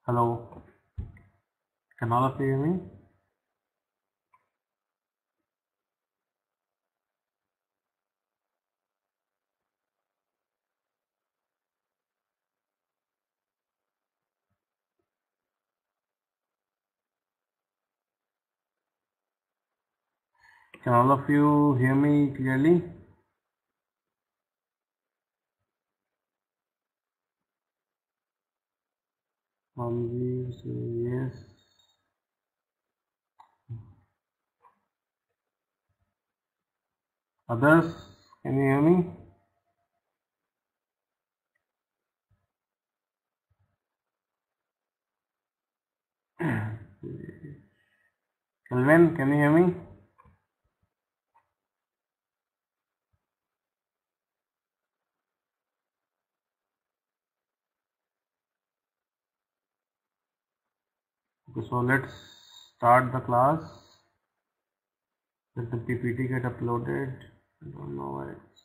Hello, can all of you hear me? Can all of you hear me clearly? Say yes. Others, can you hear me? Kelvin, can you hear me? Okay, so let's start the class. Let the PPT get uploaded. I don't know why it's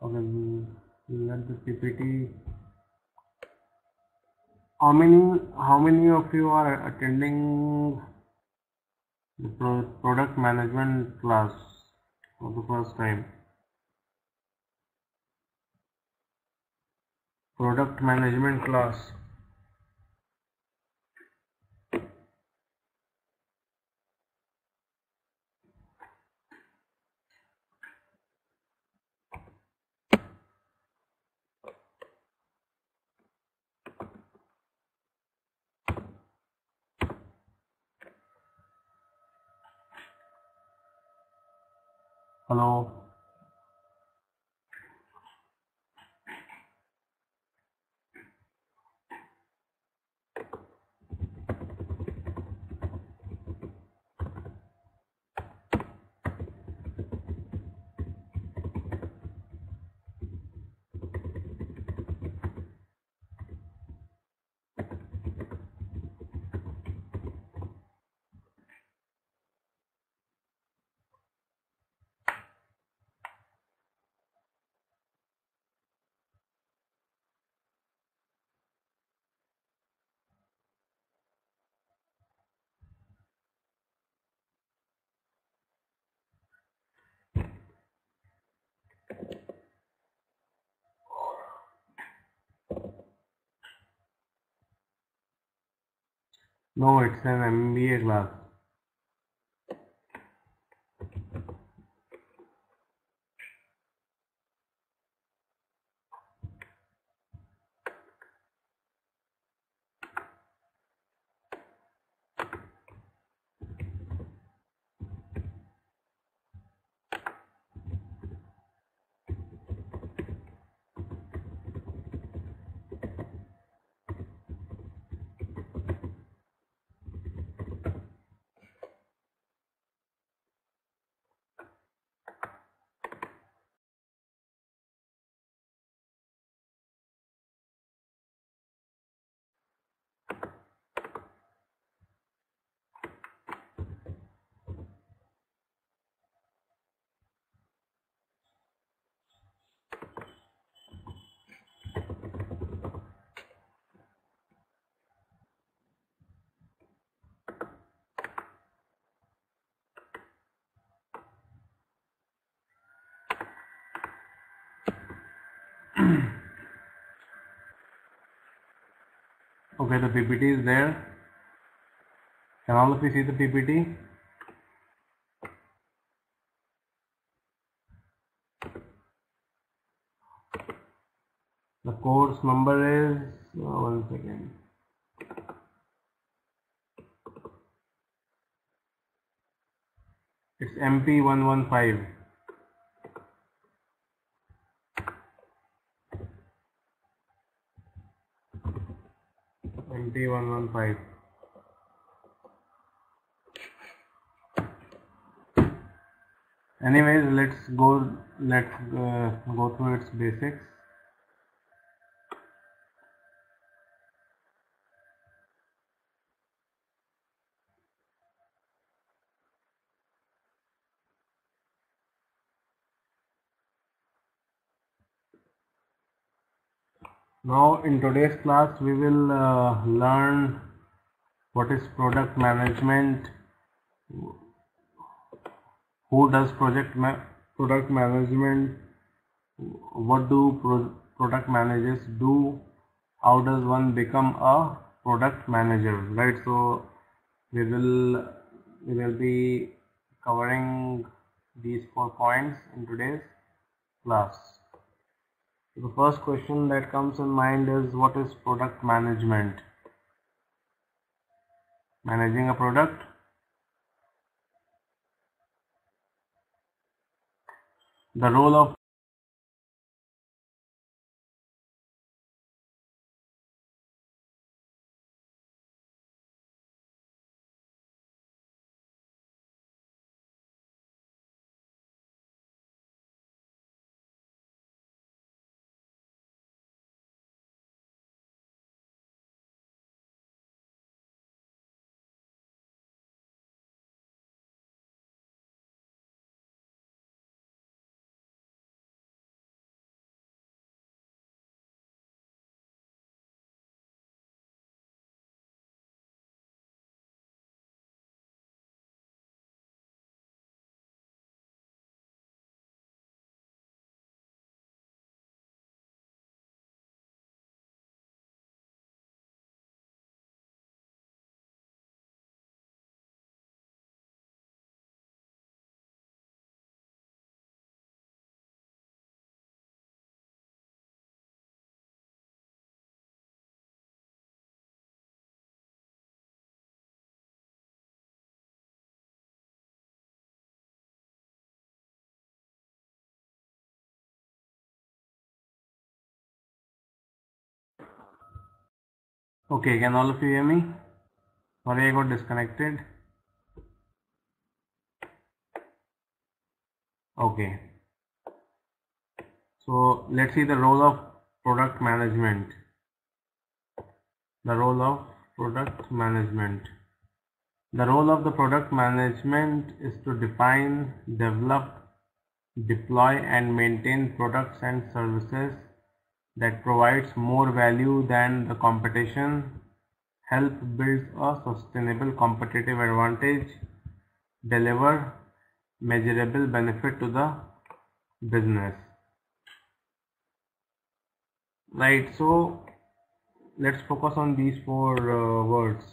okay. Let the PPT. How many of you are attending the product management class for the first time? Product management class. Hello. No, it's an MBA class. Okay, the PPT is there. Can all of you see the PPT? The course number is one second. It's MP115. MP115. Anyways, let's go through its basics. Now in today's class we will learn what is product management, who does product management, what do product managers do, how does one become a product manager, right? So we will be covering these 4 points in today's class. The first question that comes in mind is, what is product management? Managing a product. The role of Okay, can all of you hear me? Sorry, I got disconnected. Okay, so let's see the role of product management. The role of product management. The role of the product management is to define, develop, deploy and maintain products and services that provides more value than the competition, help build a sustainable competitive advantage, deliver measurable benefit to the business. Right, so let's focus on these 4 words.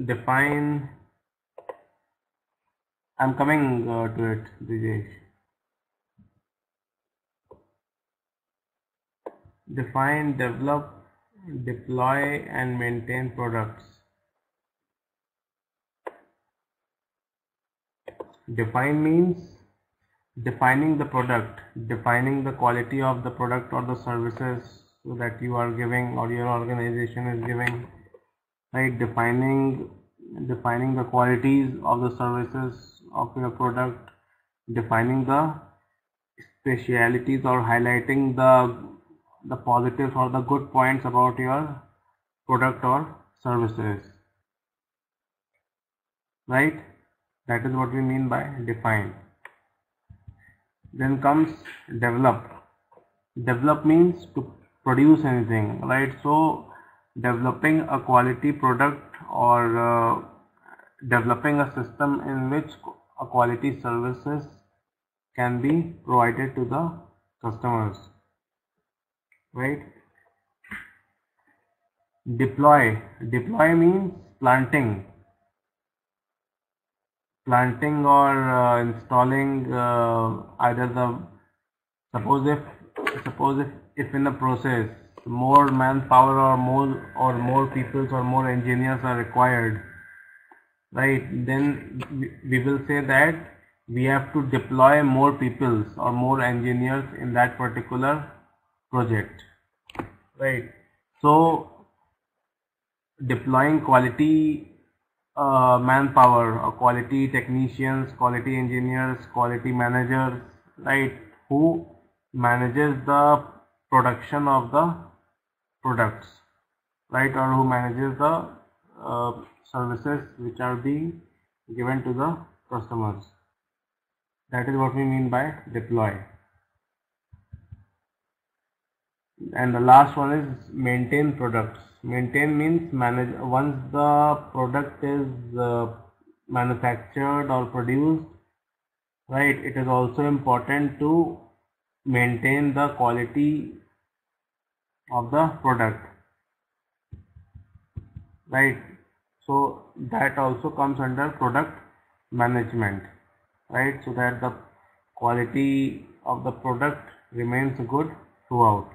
Define. I'm coming to it, Dijesh. Define, develop, deploy and maintain products. Define means defining the product, defining the quality of the product or the services that you are giving or your organization is giving, right? Defining the qualities of the services of your product, defining the specialities or highlighting the positives or the good points about your product or services, right? That is what we mean by define. Then comes develop. Develop means to produce anything, right? So developing a quality product or developing a system in which a quality services can be provided to the customers, right? Deploy means planting or installing either the suppose if in the process more manpower or more people or more engineers are required, right? Then we will say that we have to deploy more people or more engineers in that particular project, right? So deploying quality manpower, or quality technicians, quality engineers, quality managers, right, who manages the production of the products, right, or who manages the services which are being given to the customers. That is what we mean by deploy. And the last one is maintain products. Maintain means manage. Once the product is manufactured or produced, right, it is also important to maintain the quality of the product, right. So that also comes under product management, right, so that the quality of the product remains good throughout.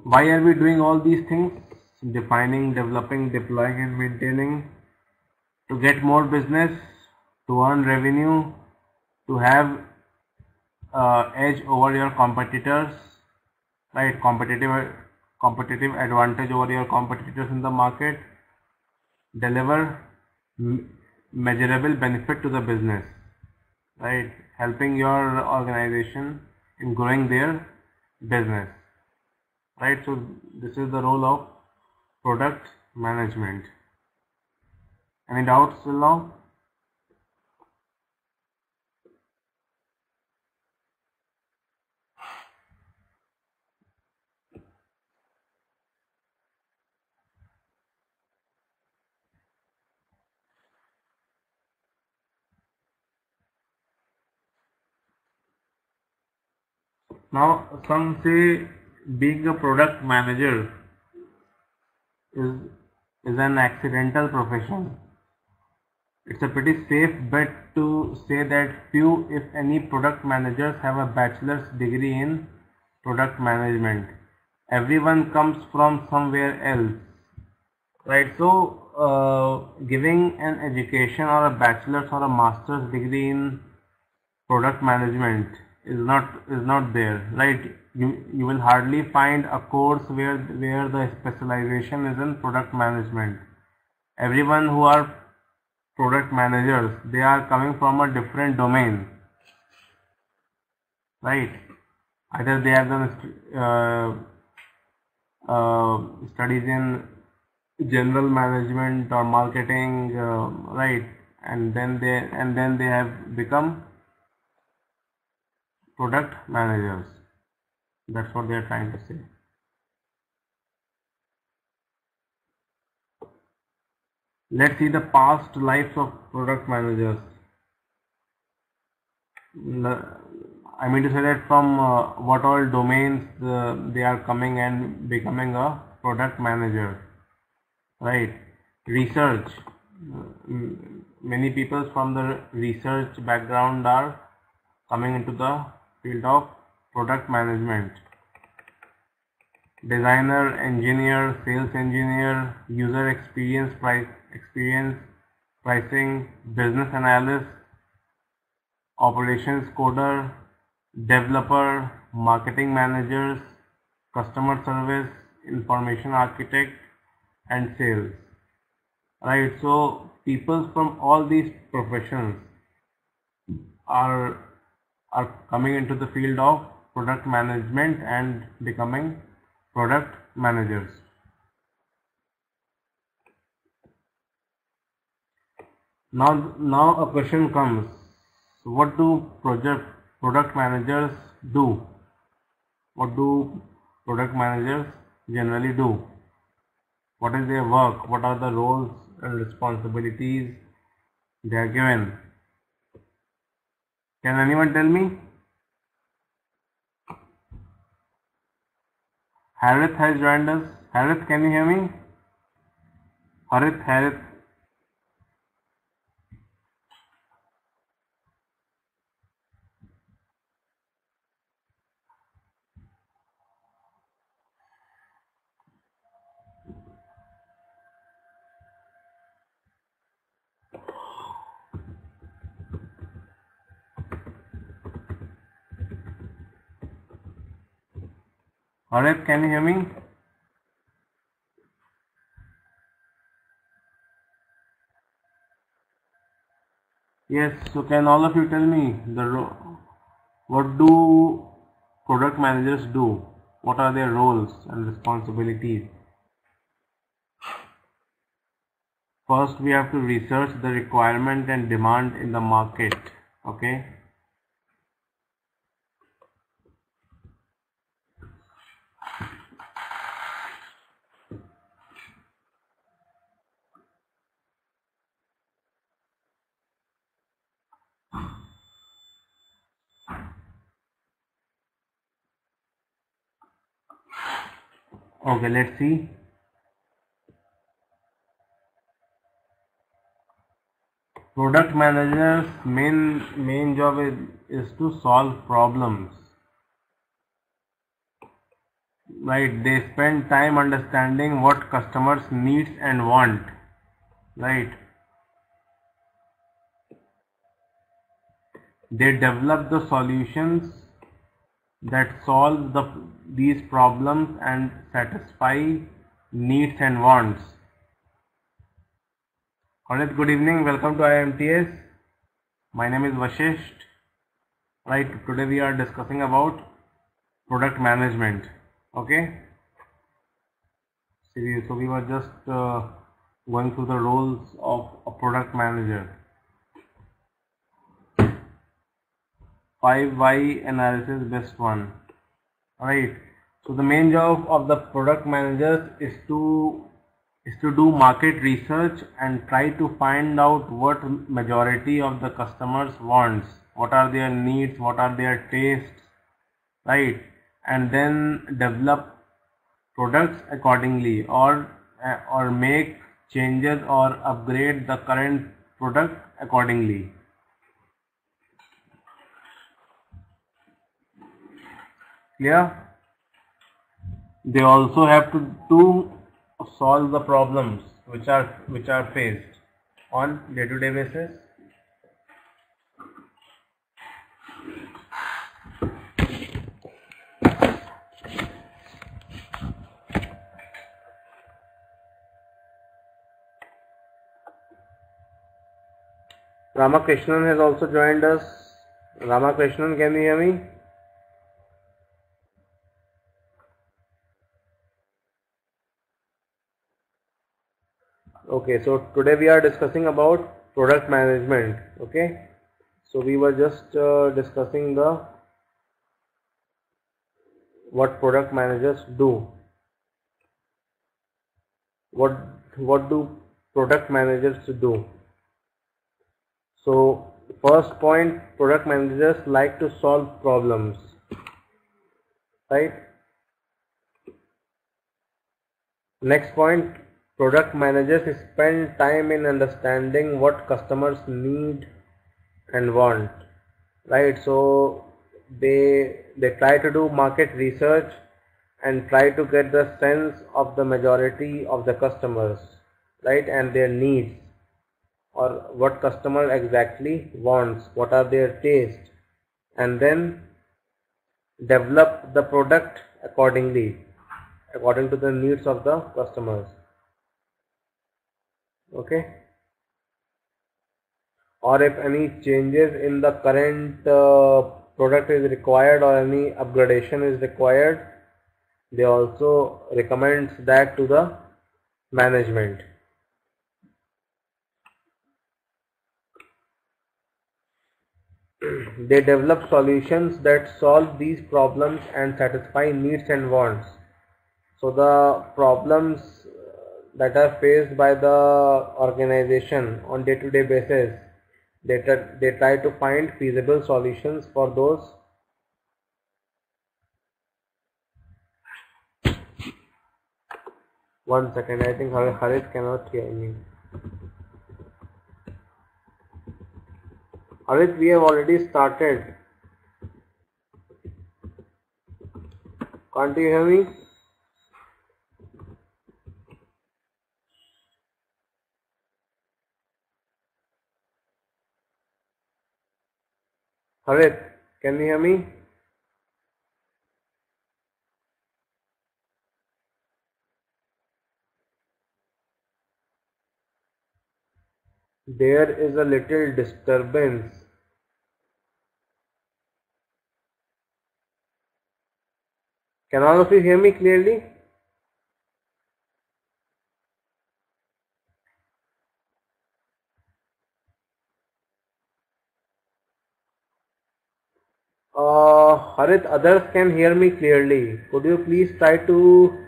Why are we doing all these things? Defining, developing, deploying and maintaining, to get more business, to earn revenue, to have edge over your competitors, right, competitive advantage over your competitors in the market, deliver measurable benefit to the business, right, helping your organization in growing their business, right. So this is the role of product management. Any doubts till now? Now some say being a product manager is an accidental profession. It's a pretty safe bet to say that few, if any, product managers have a bachelor's degree in product management. Everyone comes from somewhere else, right? So giving an education or a bachelor's or a master's degree in product management is not there, right. You will hardly find a course where the specialization is in product management. Everyone who are product managers, they are coming from a different domain, right. Either they have done studies in general management or marketing, right, and then they have become product managers. That's what they are trying to say. Let's see the past lives of product managers. I mean to say that from what all domains they are coming and becoming a product manager, right. Research. Many people from the research background are coming into the field of product management. Designer, engineer, sales engineer, user experience, pricing, business analyst, operations coder, developer, marketing managers, customer service, information architect and sales, right. So people from all these professions are coming into the field of product management and becoming product managers. Now a question comes: what do product managers do? What do product managers generally do? What is their work? What are the roles and responsibilities they are given? Can anyone tell me? Harith has joined us. Harith, can you hear me? Harith. Harith, can you hear me? Yes, so can all of you tell me what do product managers do? What are their roles and responsibilities? First, we have to research the requirement and demand in the market. Okay. Okay, let's see. Product managers' main job is to solve problems. Right? They spend time understanding what customers needs and want. Right? They develop the solutions that solve these problems and satisfy needs and wants. Alright, good evening. Welcome to IMTS. My name is Vashisth. Right, today we are discussing about product management. Okay. So we were just going through the roles of a product manager. 5 why analysis best one. Alright. So the main job of the product managers is to do market research and try to find out what majority of the customers wants, what are their needs, what are their tastes, right, and then develop products accordingly, or make changes or upgrade the current product accordingly. Clear? They also have to solve the problems which are faced on day-to-day basis. Ramakrishnan has also joined us. Ramakrishnan, can you hear me? Okay, so today we are discussing about product management. Okay, so we were just discussing what product managers do. What do product managers do? So first point, product managers like to solve problems, right? Next point, product managers spend time in understanding what customers need and want, right? So they try to do market research and try to get the sense of the majority of the customers, right, and their needs, or what customer exactly wants, what are their tastes, and then develop the product accordingly, according to the needs of the customers. Okay. Or if any changes in the current product is required, or any upgradation is required, they also recommend that to the management. They develop solutions that solve these problems and satisfy needs and wants. So the problems that are faced by the organization on day-to-day basis, they try to find feasible solutions for those. One second, I think Harit cannot hear me. Harit, we have already started. Can't you hear me? Harit, can you hear me? There is a little disturbance. Can all of you hear me clearly? Harit, others can hear me clearly. Could you please try to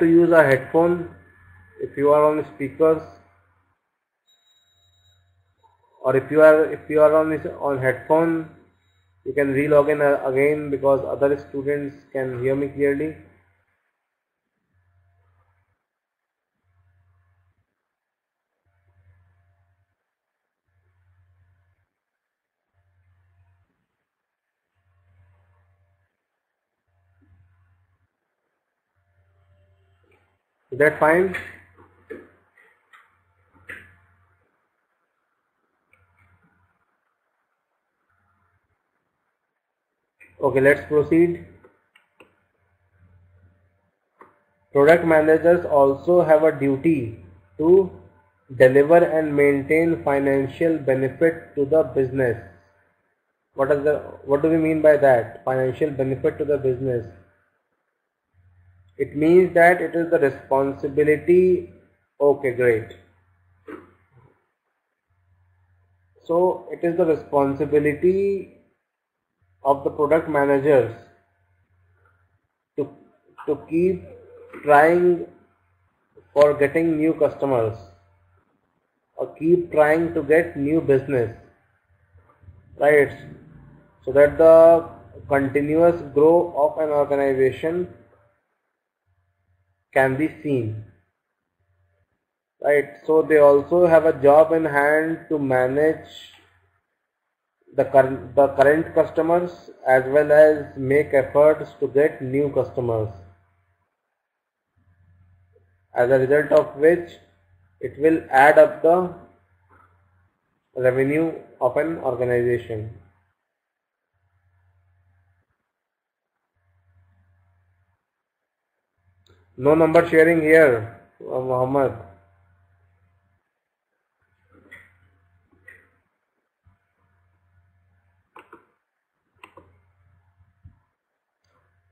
use a headphone if you are on speakers, or if you are on headphone, you can re-log in again, because other students can hear me clearly. Is that fine? Okay, let's proceed. Product managers also have a duty to deliver and maintain financial benefit to the business. What do we mean by that? Financial benefit to the business. It means that it is the responsibility. Okay, great. So it is the responsibility of the product managers to keep trying for getting new customers, or keep trying to get new business, right? So that the continuous growth of an organization can be seen, right? So they also have a job in hand to manage the current customers, as well as make efforts to get new customers, as a result of which it will add up the revenue of an organization. No number sharing here, Muhammad.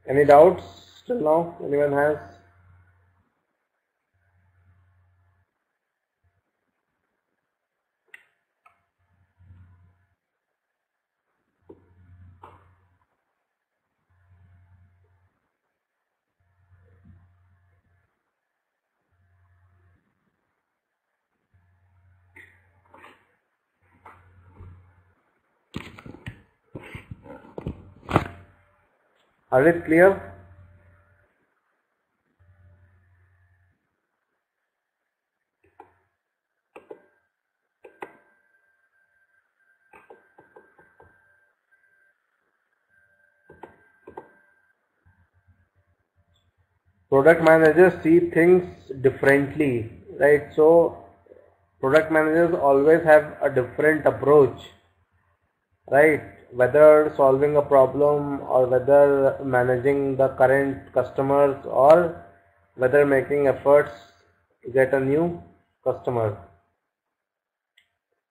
Any doubts till now? Anyone has? Are it clear? Product managers see things differently, right? So product managers always have a different approach, right? Whether solving a problem, or whether managing the current customers, or whether making efforts to get a new customer,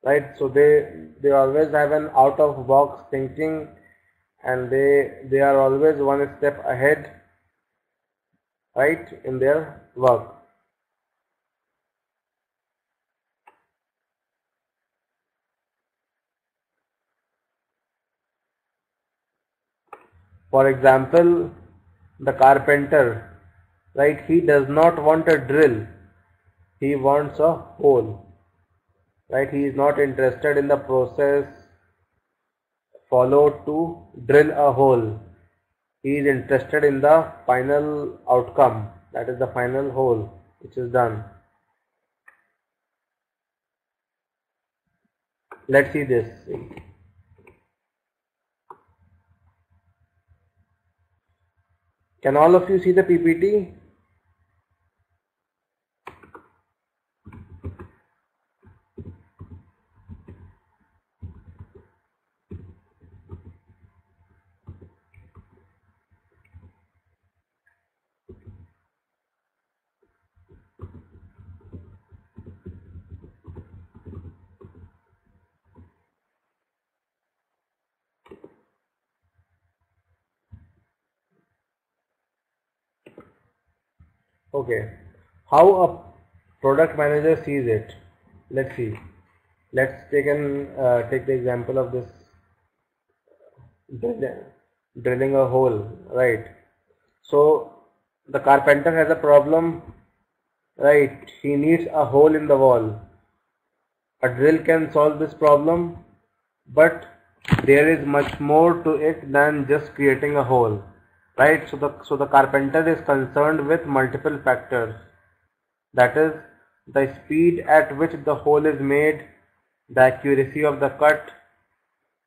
right? So they always have an out of box thinking, and they are always one step ahead, right, in their work. For example, the carpenter, right, he does not want a drill, he wants a hole, right? He is not interested in the process followed to drill a hole. He is interested in the final outcome, that is the final hole which is done. Let's see this. Can all of you see the PPT? Okay, how a product manager sees it. Let's see. Let's take the example of this drill- drilling a hole, right? So the carpenter has a problem, right? He needs a hole in the wall. A drill can solve this problem, but there is much more to it than just creating a hole, right? So the carpenter is concerned with multiple factors. That is the speed at which the hole is made, the accuracy of the cut,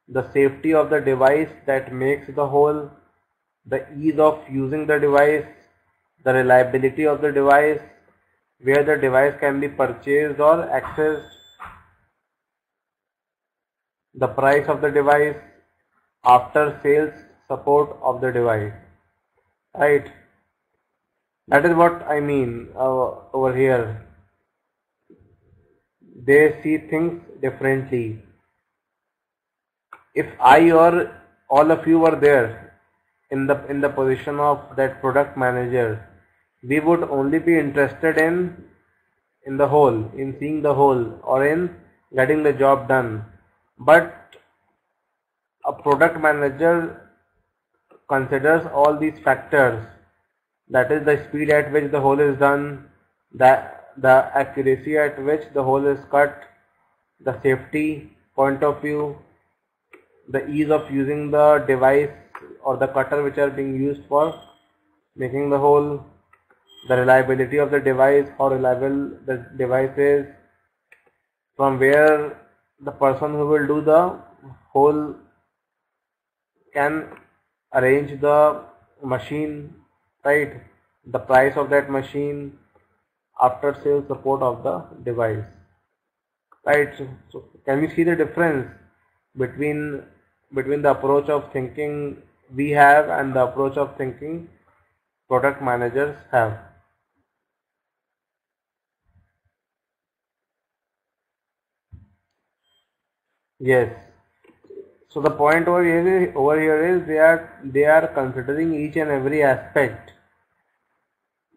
the safety of the device that makes the hole, the ease of using the device, the reliability of the device, where the device can be purchased or accessed, the price of the device, after sales support of the device, right? That is what I mean over here. They see things differently. If I or all of you were there in the position of that product manager, we would only be interested in the whole, in seeing the whole, or in getting the job done. But a product manager considers all these factors, that is the speed at which the hole is done, the accuracy at which the hole is cut, the safety point of view, the ease of using the device or the cutter which are being used for making the hole, the reliability of the device, how reliable the device is, from where the person who will do the hole can arrange the machine, right? The price of that machine, after sales support of the device, right? So can we see the difference between the approach of thinking we have and the approach of thinking product managers have? Yes. So the point over here is they are considering each and every aspect,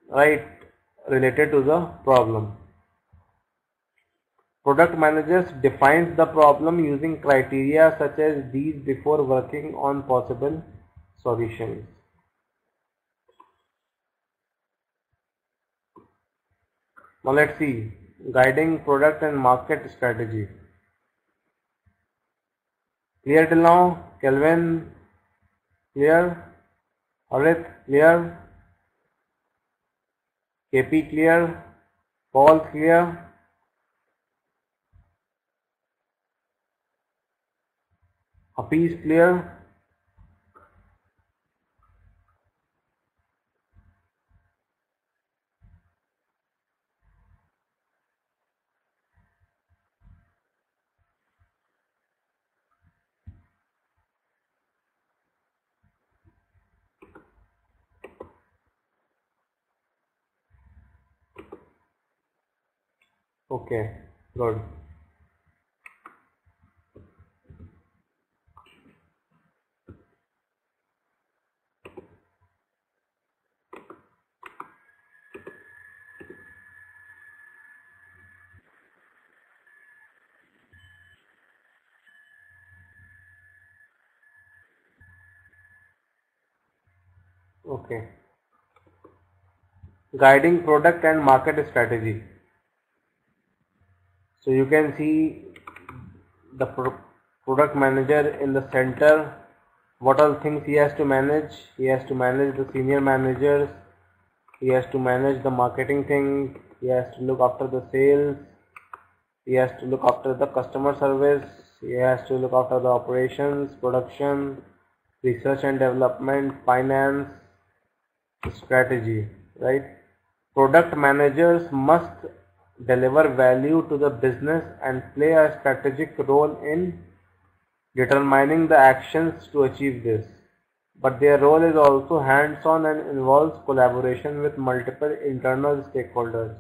right, related to the problem. Product managers defines the problem using criteria such as these before working on possible solutions. Now let's see, guiding product and market strategy. Clear till now? Kelvin, clear? Harit, clear? KP, clear? Paul, clear? Hafiz, clear? Okay, good. Okay. Guiding product and market strategy. So you can see the product manager in the center, what all things he has to manage. He has to manage the senior managers, he has to manage the marketing thing, he has to look after the sales, he has to look after the customer service, he has to look after the operations, production, research and development, finance, strategy, right? Product managers must deliver value to the business and play a strategic role in determining the actions to achieve this. But their role is also hands-on and involves collaboration with multiple internal stakeholders.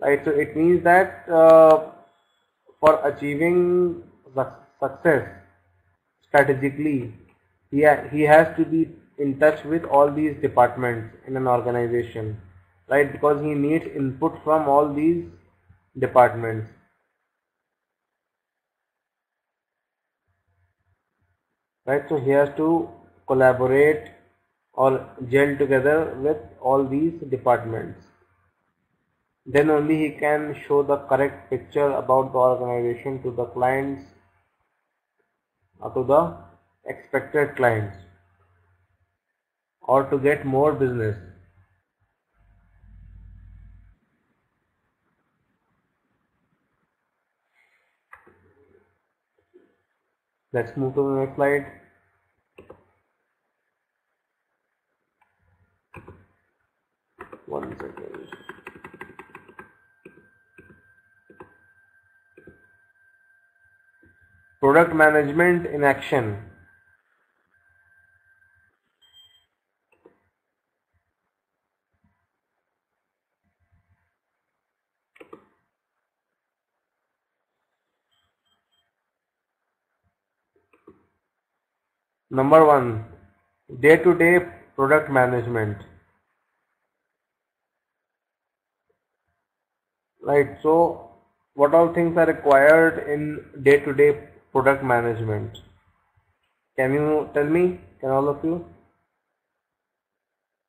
Right, so it means that for achieving success strategically, he has to be in touch with all these departments in an organization. right? Because he needs input from all these departments, right? So he has to collaborate or gel together with all these departments. Then only he can show the correct picture about the organization to the clients or to the expected clients, or to get more business. Let's move to the next slide. One second. Product management in action. Number one, day-to-day product management. Right. So, what all things are required in day-to-day product management? Can you tell me? Can all of you?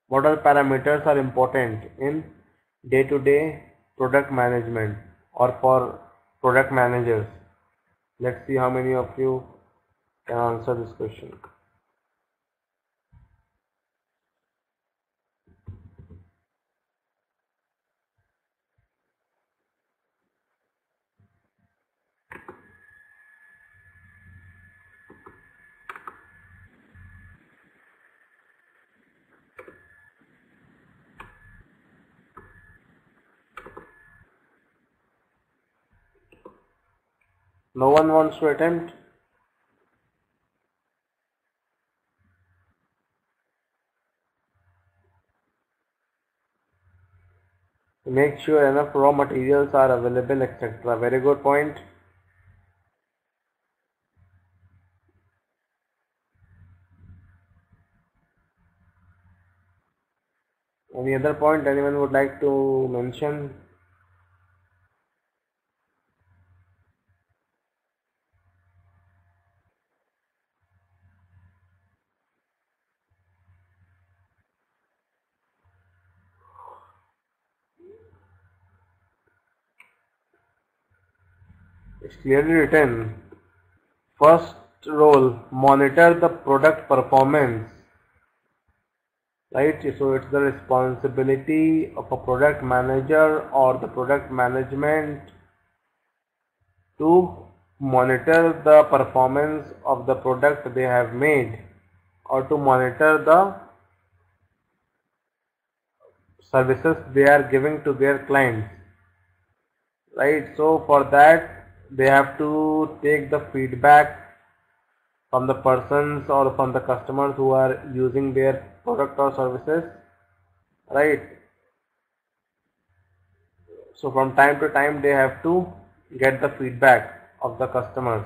What all parameters are important in day-to-day product management or for product managers? Let's see how many of you can answer this question. No one wants to attempt? Make sure enough raw materials are available, etc. Very good point. Any other point anyone would like to mention? It's clearly written. First role, monitor the product performance. Right? So it's the responsibility of a product manager or the product management to monitor the performance of the product they have made, or to monitor the services they are giving to their clients. Right? So for that they have to take the feedback from the persons or from the customers who are using their product or services, right? So from time to time they have to get the feedback of the customers,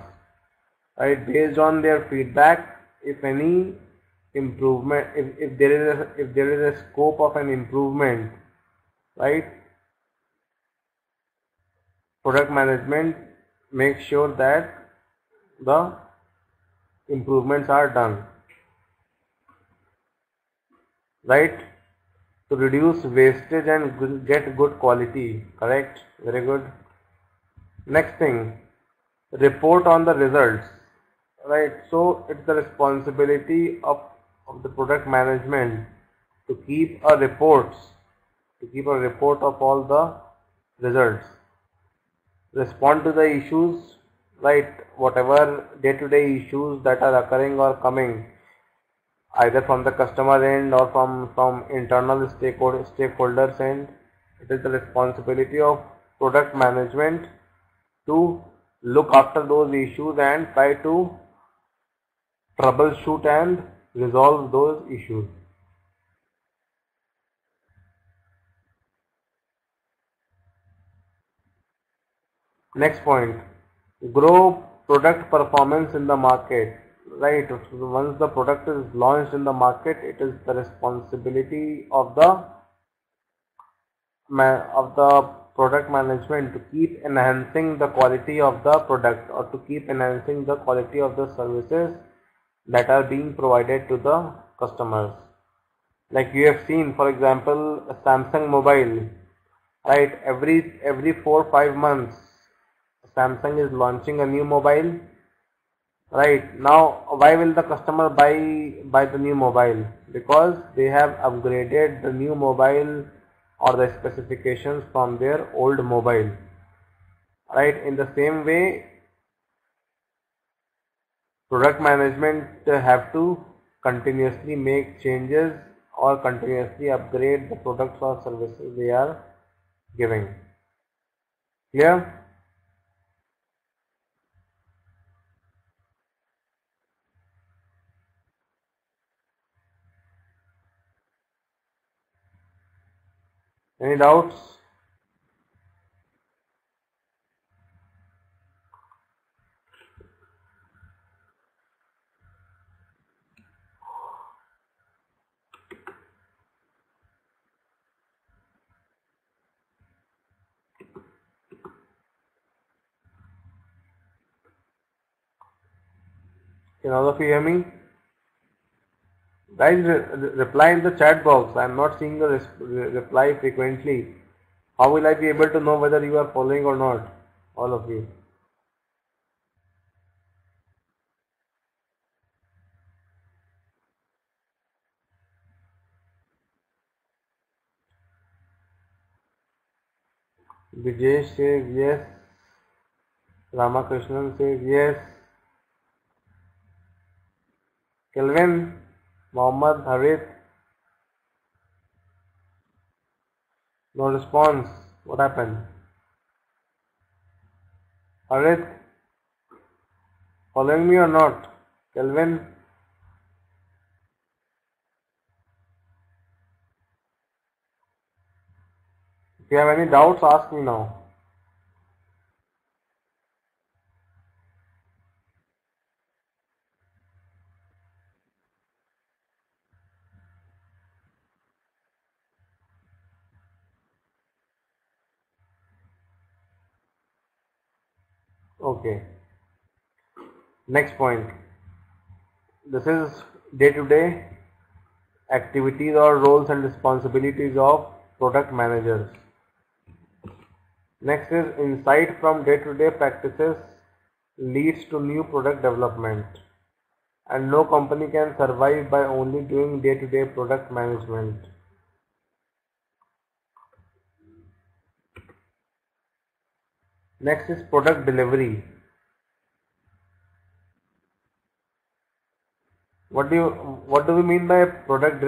right? Based on their feedback, if any improvement, if there is a scope of an improvement, right? Product management makes sure that the improvements are done, right? To reduce wastage and get good quality. Correct? Very good. Next thing, report on the results, right? So it's the responsibility of the product management to keep a report of all the results, respond to the issues, right? Whatever day-to-day issues that are occurring or coming, either from the customer end or from internal stakeholders end, it is the responsibility of product management to look after those issues and try to troubleshoot and resolve those issues. Next point, grow product performance in the market. Right, once the product is launched in the market, it is the responsibility of the of the product management to keep enhancing the quality of the product or to keep enhancing the quality of the services that are being provided to the customers. Like you have seen, for example, Samsung mobile, right? Every 4 5 months, Samsung is launching a new mobile. Right now, why will the customer buy the new mobile? Because they have upgraded the new mobile or the specifications from their old mobile. Right. In the same way, product management have to continuously make changes or continuously upgrade the products or services they are giving. Clear? Any doubts? Can all of you hear me? Guys, reply in the chat box. I am not seeing the reply frequently. How will I be able to know whether you are following or not? All of you. Vijay says yes. Ramakrishnan says yes. Kelvin, Mohammed, Harith, no response. What happened? Harith, following me or not? Kelvin, if you have any doubts, ask me now. Okay. Next point. This is day-to-day activities or roles and responsibilities of product managers. Next is insight from day-to-day practices leads to new product development, and no company can survive by only doing day-to-day product management. Next is product delivery. What do we mean by product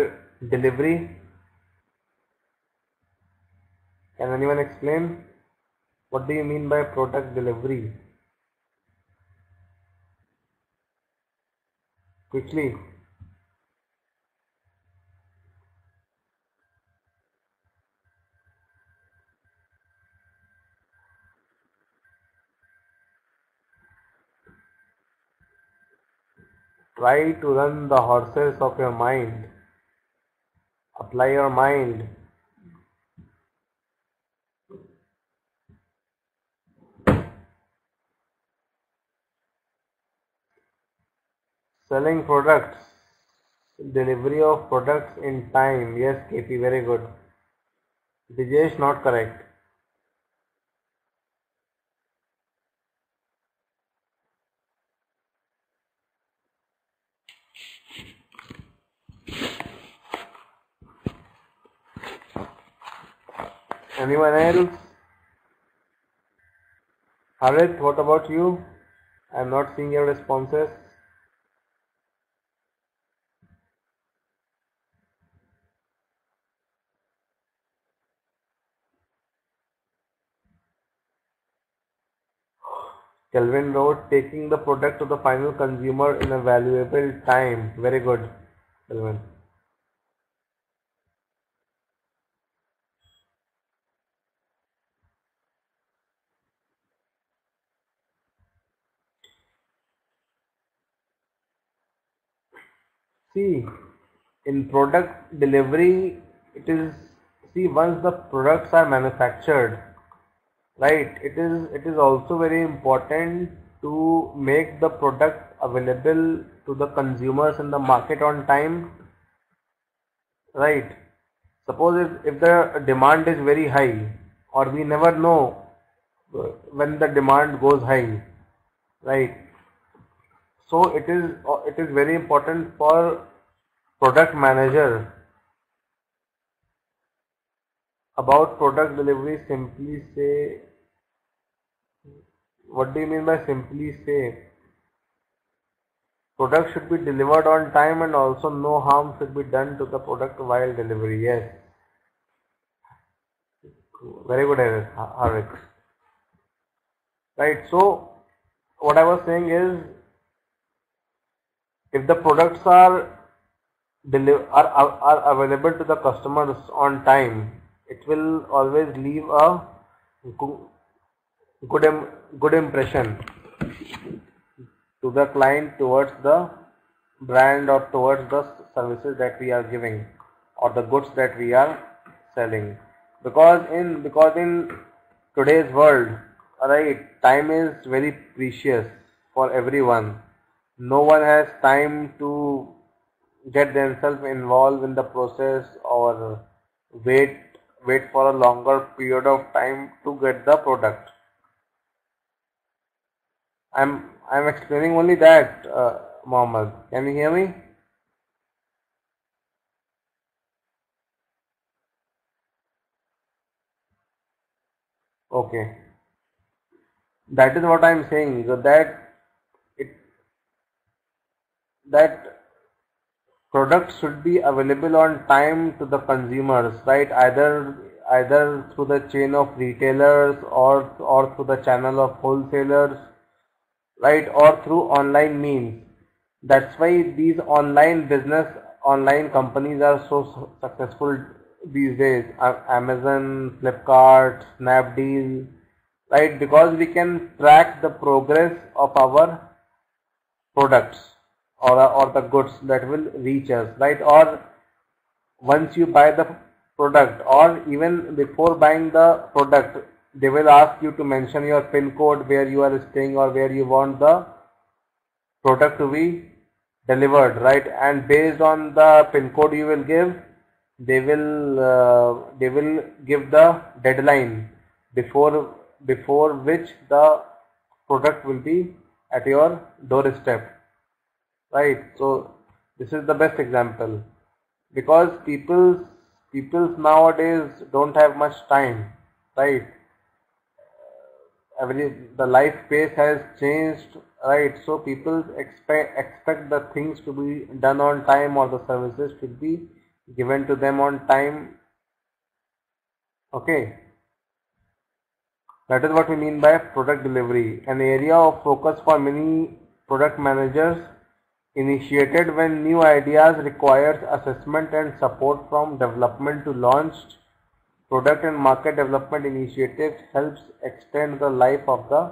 delivery? Can anyone explain? What do you mean by product delivery? Quickly. Try to run the horses of your mind. Apply your mind. Selling products. Delivery of products in time. Yes, KP, very good. Dijesh, not correct. Anyone else? Harith, what about you? I am not seeing your responses. Kelvin wrote, taking the product to the final consumer in a valuable time. Very good, Kelvin. See, in product delivery, it is see, once the products are manufactured, right, it is also very important to make the product available to the consumers in the market on time, right? Suppose if the demand is very high, or we never know when the demand goes high, right? So it is very important for product manager. About product delivery, simply say, what do you mean by simply say? Product should be delivered on time, and also no harm should be done to the product while delivery. Yes, very good, Hardik. Right. So what I was saying is, if the products are are available to the customers on time, it will always leave a good impression to the client towards the brand or towards the services that we are giving or the goods that we are selling. Because in today's world, right, time is very precious for everyone. No one has time to get themselves involved in the process or wait for a longer period of time to get the product. I'm explaining only that, Mohammed. Can you hear me? Okay. That is what I'm saying. So it that products should be available on time to the consumers, right? Either through the chain of retailers or through the channel of wholesalers, right, or through online means. That's why these online companies are so successful these days. Amazon, Flipkart, Snapdeal, right? Because we can track the progress of our products or the goods that will reach us, right? Or once you buy the product, or even before buying the product, they will ask you to mention your pin code where you are staying or where you want the product to be delivered, right? And based on the pin code you will give, they will give the deadline before which the product will be at your doorstep, right? So this is the best example, because people's nowadays don't have much time, right? The life pace has changed, right? So people expect the things to be done on time, or the services should be given to them on time. Okay, that is what we mean by product delivery, an area of focus for many product managers, initiated when new ideas requires assessment and support from development to launched. Product and market development initiatives helps extend the life of the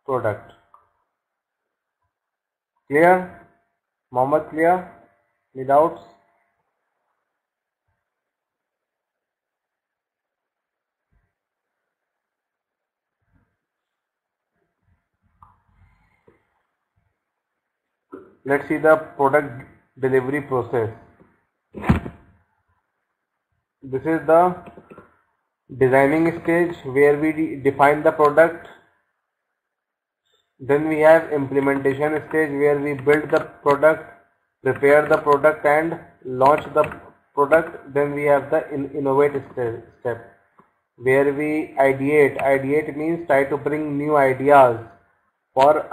product. Clear? Mohammed, clear? Any doubts? Let's see the product delivery process. This is the designing stage where we define the product. Then we have implementation stage where we build the product, prepare the product and launch the product. Then we have the innovate step where we ideate. Ideate means try to bring new ideas for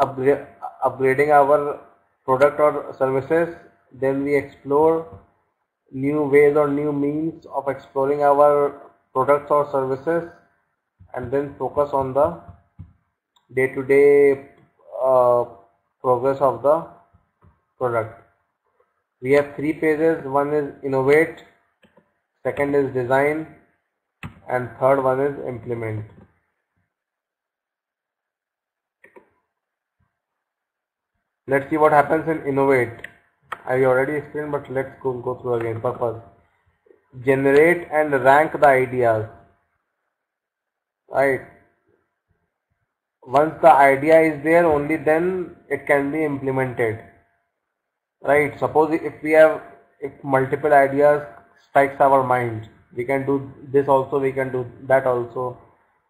upgrading our product or services. Then we explore new ways or new means of exploring our products or services, and then focus on the day-to-day progress of the product. We have three phases. One is innovate, second is design, and third one is implement. Let's see what happens in innovate. I already explained, but let's go through again. Purpose. generate and rank the ideas, right? Once the idea is there, only then it can be implemented, right? Suppose if multiple ideas strikes our mind, we can do this also, we can do that also,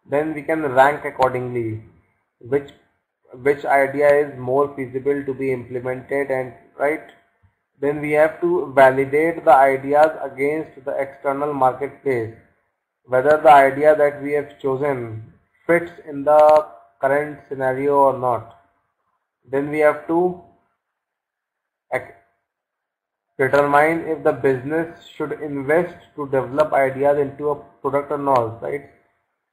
then we can rank accordingly which idea is more feasible to be implemented, and right, then we have to validate the ideas against the external marketplace, whether the idea that we have chosen fits in the current scenario or not. Then we have to determine if the business should invest to develop ideas into a product or not, right?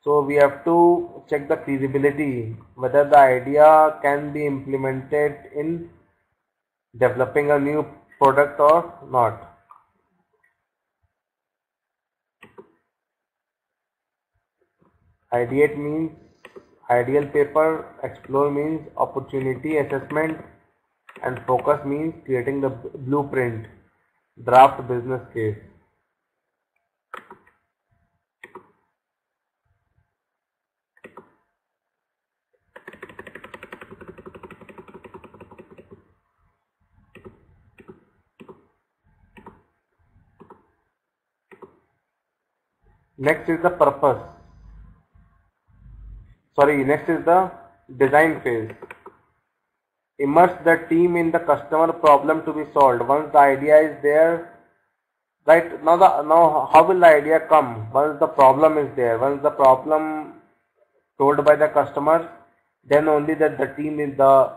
So we have to check the feasibility, whether the idea can be implemented in developing a new product or not. Ideate means ideal paper, explore means opportunity assessment, and focus means creating the blueprint, draft business case. Next is the purpose. Next is the design phase. Immerse the team in the customer problem to be solved. Once the idea is there, right, now how will the idea come? Once the problem is there, once the problem told by the customers, then only that the team is the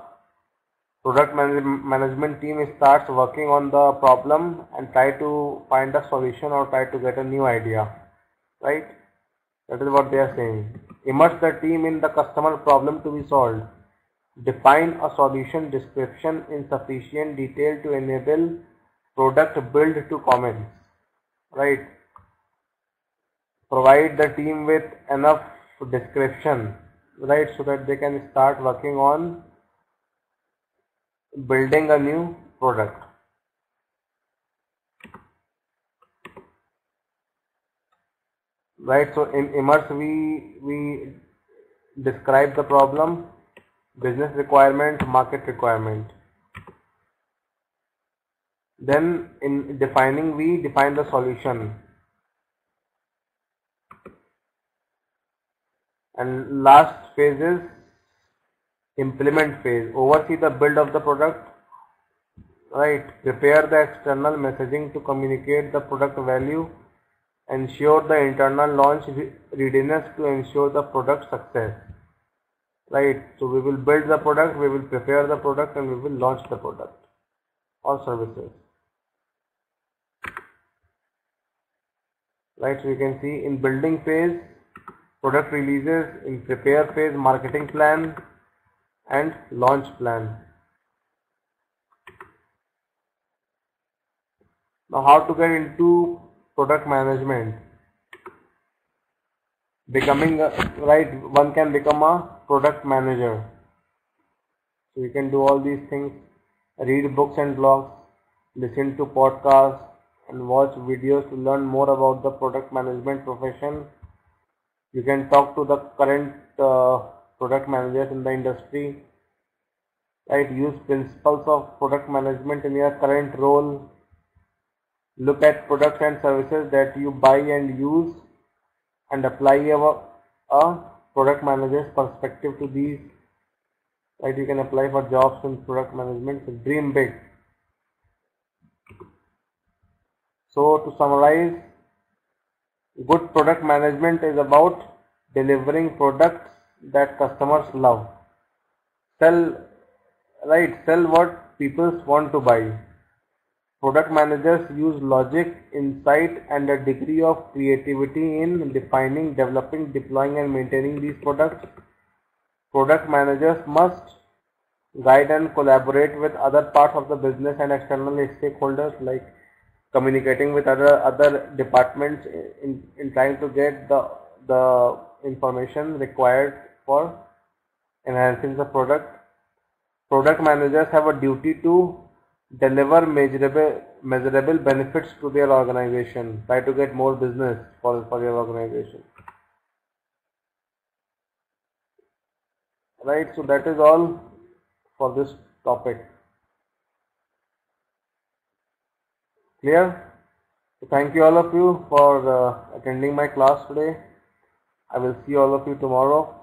product management team starts working on the problem and try to find a solution or try to get a new idea, right? That is what they are saying. Immerse the team in the customer problem to be solved. Define a solution description in sufficient detail to enable product build to commence, right? Provide the team with enough description, right, so that they can start working on building a new product. Right, so in immerse we describe the problem, business requirement, market requirement. Then in defining, we define the solution. And last phase is implement phase. Oversee the build of the product, right? Prepare the external messaging to communicate the product value. Ensure the internal launch readiness to ensure the product success, right? So we will build the product, we will prepare the product, and we will launch the product or services, right? So you can see in building phase, product releases, in prepare phase, marketing plan and launch plan. Now how to get into product management? One can become a product manager. So you can do all these things, read books and blogs, listen to podcasts and watch videos to learn more about the product management profession. You can talk to the current product managers in the industry, right? Use principles of product management in your current role. Look at products and services that you buy and use and apply a product manager's perspective to these, right? You can apply for jobs in product management. So dream big. So to summarize, good product management is about delivering products that customers love. Sell what people want to buy. Product managers use logic, insight, and a degree of creativity in defining, developing, deploying, and maintaining these products. Product managers must guide and collaborate with other parts of the business and external stakeholders, like communicating with other departments in trying to get the information required for enhancing the product. Product managers have a duty to deliver measurable benefits to their organization. Try to get more business for your organization. Right, so that is all for this topic. Clear? So thank you all of you for attending my class today. I will see all of you tomorrow.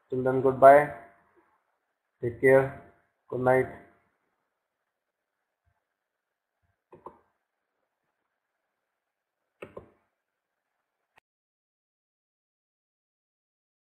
Till then, goodbye. Take care. Good night.